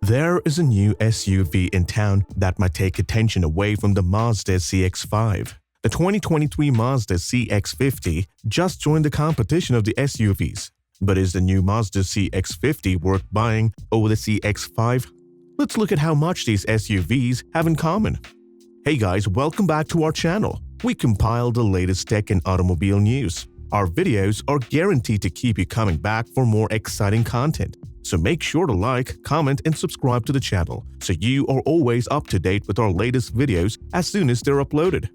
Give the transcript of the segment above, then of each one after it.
There is a new SUV in town that might take attention away from the Mazda CX-5. The 2023 Mazda CX-50 just joined the competition of the SUVs. But is the new Mazda CX-50 worth buying over the CX-5? Let's look at how much these SUVs have in common. Hey guys, welcome back to our channel. We compile the latest tech and automobile news. Our videos are guaranteed to keep you coming back for more exciting content. So make sure to like, comment, and subscribe to the channel so you are always up to date with our latest videos as soon as they're uploaded.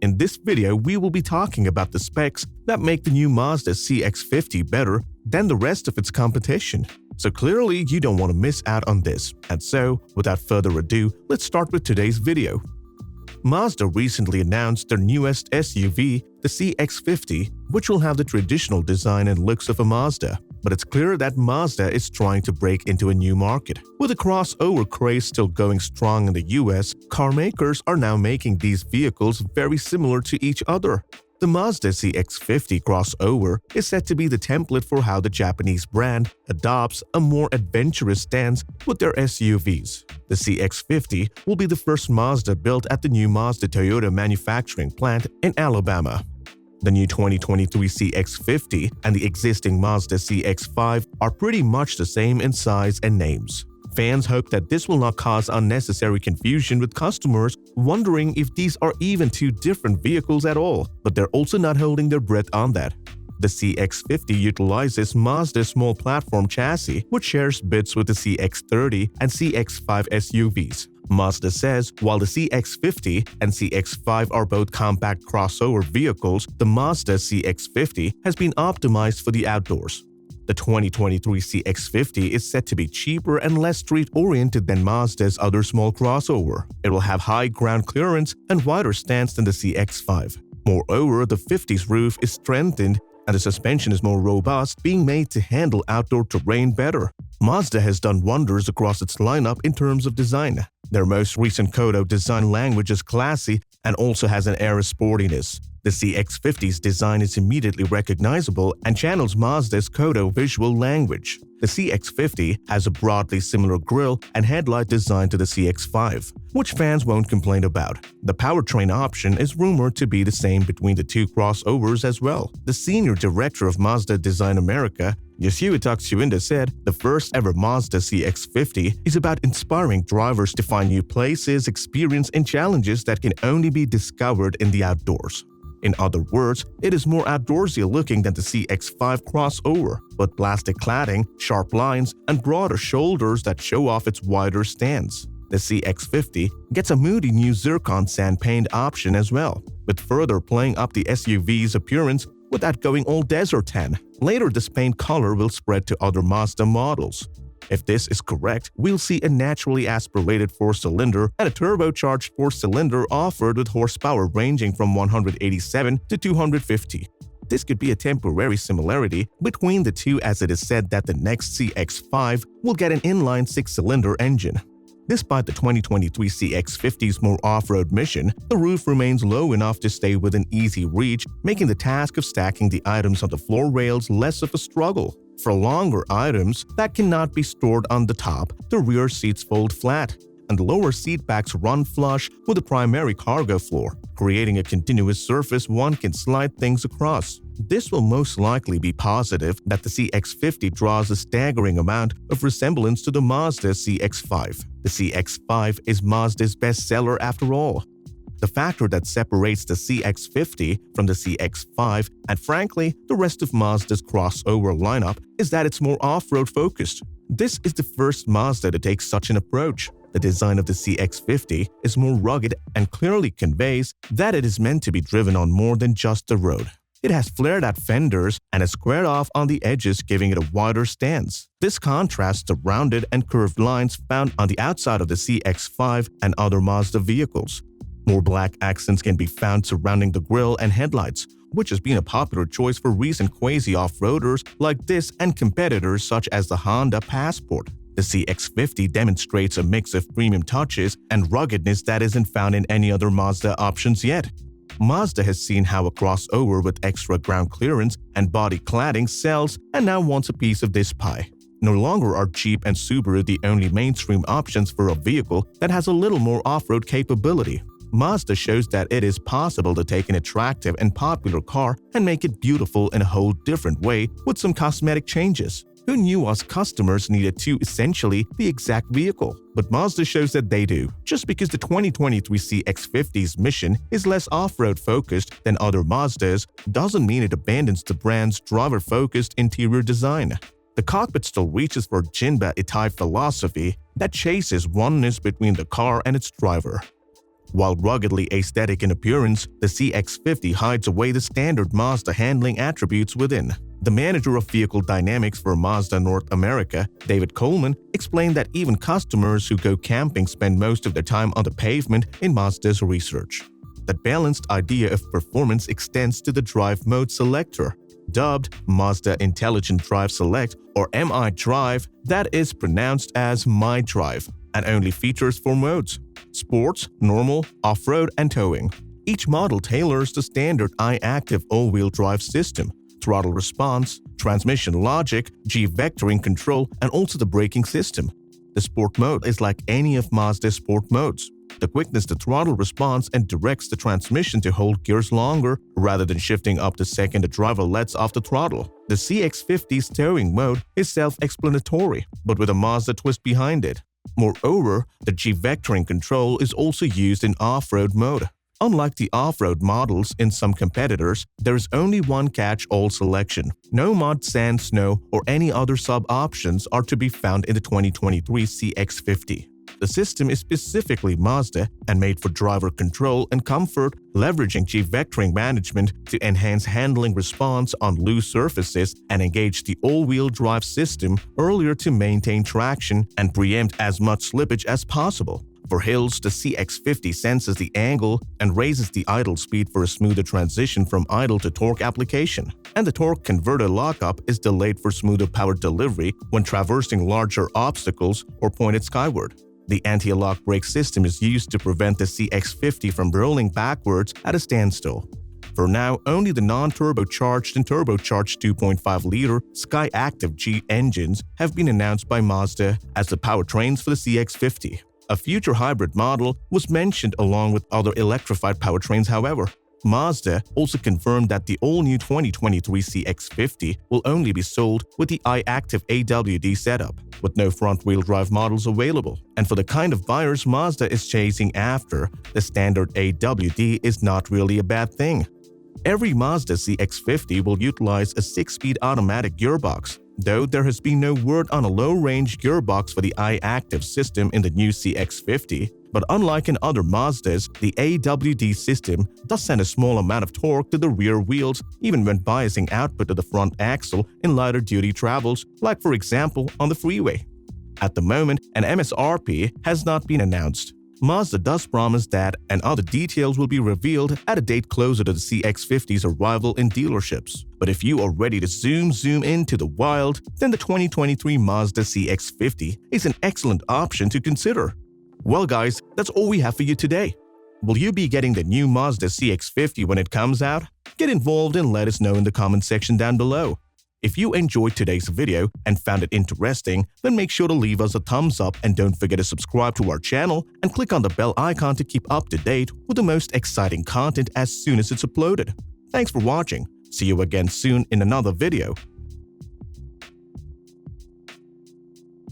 In this video, we will be talking about the specs that make the new Mazda CX-50 better than the rest of its competition. So clearly, you don't want to miss out on this. And so, without further ado, let's start with today's video. Mazda recently announced their newest SUV, the CX-50, which will have the traditional design and looks of a Mazda. But it's clear that Mazda is trying to break into a new market. With the crossover craze still going strong in the US, carmakers are now making these vehicles very similar to each other. The Mazda CX-50 crossover is said to be the template for how the Japanese brand adopts a more adventurous stance with their SUVs. The CX-50 will be the first Mazda built at the new Mazda Toyota Manufacturing plant in Alabama. The new 2023 CX-50 and the existing Mazda CX-5 are pretty much the same in size and names. Fans hope that this will not cause unnecessary confusion with customers wondering if these are even two different vehicles at all, but they're also not holding their breath on that. The CX-50 utilizes Mazda's small platform chassis, which shares bits with the CX-30 and CX-5 SUVs. Mazda says while the CX-50 and CX-5 are both compact crossover vehicles, the Mazda CX-50 has been optimized for the outdoors. The 2023 CX-50 is set to be cheaper and less street-oriented than Mazda's other small crossover. It will have high ground clearance and wider stance than the CX-5. Moreover, the 50's roof is strengthened and the suspension is more robust, being made to handle outdoor terrain better. Mazda has done wonders across its lineup in terms of design. Their most recent Kodo design language is classy and also has an air of sportiness. The CX-50's design is immediately recognizable and channels Mazda's Kodo visual language. The CX-50 has a broadly similar grille and headlight design to the CX-5, which fans won't complain about. The powertrain option is rumored to be the same between the two crossovers as well. The senior director of Mazda Design America, Yoshihito Tsuinda, said the first ever Mazda CX-50 is about inspiring drivers to find new places, experience, and challenges that can only be discovered in the outdoors. In other words, it is more outdoorsy looking than the CX-5 crossover, with plastic cladding, sharp lines, and broader shoulders that show off its wider stance. The CX-50 gets a moody new zircon sand paint option as well, with further playing up the SUV's appearance without going all desert tan. Later, this paint color will spread to other Mazda models. If this is correct, we'll see a naturally aspirated 4-cylinder and a turbocharged 4-cylinder offered with horsepower ranging from 187 to 250. This could be a temporary similarity between the two, as it is said that the next CX-5 will get an inline 6-cylinder engine. Despite the 2023 CX-50's more off-road mission, the roof remains low enough to stay within easy reach, making the task of stacking the items on the floor rails less of a struggle. For longer items that cannot be stored on the top, the rear seats fold flat, and the lower seat backs run flush with the primary cargo floor, creating a continuous surface one can slide things across. This will most likely be positive that the CX-50 draws a staggering amount of resemblance to the Mazda CX-5. The CX-5 is Mazda's bestseller after all. The factor that separates the CX-50 from the CX-5 and frankly the rest of Mazda's crossover lineup is that it's more off-road focused. This is the first Mazda to take such an approach. The design of the CX-50 is more rugged and clearly conveys that it is meant to be driven on more than just the road. It has flared-out fenders and is squared off on the edges, giving it a wider stance. This contrasts the rounded and curved lines found on the outside of the CX-5 and other Mazda vehicles. More black accents can be found surrounding the grille and headlights, which has been a popular choice for recent quasi off-roaders like this and competitors such as the Honda Passport. The CX-50 demonstrates a mix of premium touches and ruggedness that isn't found in any other Mazda options yet. Mazda has seen how a crossover with extra ground clearance and body cladding sells and now wants a piece of this pie. No longer are Jeep and Subaru the only mainstream options for a vehicle that has a little more off-road capability. Mazda shows that it is possible to take an attractive and popular car and make it beautiful in a whole different way with some cosmetic changes. Who knew us customers needed essentially the exact vehicle? But Mazda shows that they do. Just because the 2023 CX-50's mission is less off-road focused than other Mazdas doesn't mean it abandons the brand's driver-focused interior design. The cockpit still reaches for Jinba Itai philosophy that chases oneness between the car and its driver. While ruggedly aesthetic in appearance, the CX-50 hides away the standard Mazda handling attributes within. The manager of vehicle dynamics for Mazda North America, David Coleman, explained that even customers who go camping spend most of their time on the pavement in Mazda's research. That balanced idea of performance extends to the drive mode selector. Dubbed Mazda Intelligent Drive Select or MI Drive, that is pronounced as My Drive, and only features 4 modes: Sports, Normal, Off-Road, and Towing. Each model tailors the standard I-Active all-wheel drive system, throttle response, transmission logic, G-vectoring control, and also the braking system. The Sport mode is like any of Mazda's sport modes. The quickness the throttle responds and directs the transmission to hold gears longer rather than shifting up the second the driver lets off the throttle. The CX-50's towing mode is self-explanatory, but with a Mazda twist behind it. Moreover, the G-vectoring control is also used in off-road mode. Unlike the off-road models in some competitors, there is only one catch-all selection. No mud, sand, snow, or any other sub-options are to be found in the 2023 CX-50. The system is specifically Mazda and made for driver control and comfort, leveraging G-vectoring management to enhance handling response on loose surfaces and engage the all-wheel drive system earlier to maintain traction and preempt as much slippage as possible. For hills, the CX-50 senses the angle and raises the idle speed for a smoother transition from idle to torque application. And the torque converter lockup is delayed for smoother power delivery when traversing larger obstacles or pointed skyward. The anti-lock brake system is used to prevent the CX-50 from rolling backwards at a standstill. For now, only the non-turbocharged and turbocharged 2.5-liter Skyactiv G engines have been announced by Mazda as the powertrains for the CX-50. A future hybrid model was mentioned along with other electrified powertrains, however. Mazda also confirmed that the all-new 2023 CX-50 will only be sold with the I-Active AWD setup, with no front-wheel drive models available. And for the kind of buyers Mazda is chasing after, the standard AWD is not really a bad thing. Every Mazda CX-50 will utilize a 6-speed automatic gearbox, though there has been no word on a low-range gearbox for the I-Active system in the new CX-50. But unlike in other Mazdas, the AWD system does send a small amount of torque to the rear wheels even when biasing output to the front axle in lighter-duty travels, like for example on the freeway. At the moment, an MSRP has not been announced. Mazda does promise that, and other details will be revealed at a date closer to the CX-50's arrival in dealerships. But if you are ready to zoom into the wild, then the 2023 Mazda CX-50 is an excellent option to consider. Well guys, that's all we have for you today. Will you be getting the new Mazda CX-50 when it comes out? Get involved and let us know in the comment section down below. If you enjoyed today's video and found it interesting, then make sure to leave us a thumbs up and don't forget to subscribe to our channel and click on the bell icon to keep up to date with the most exciting content as soon as it's uploaded. Thanks for watching. See you again soon in another video.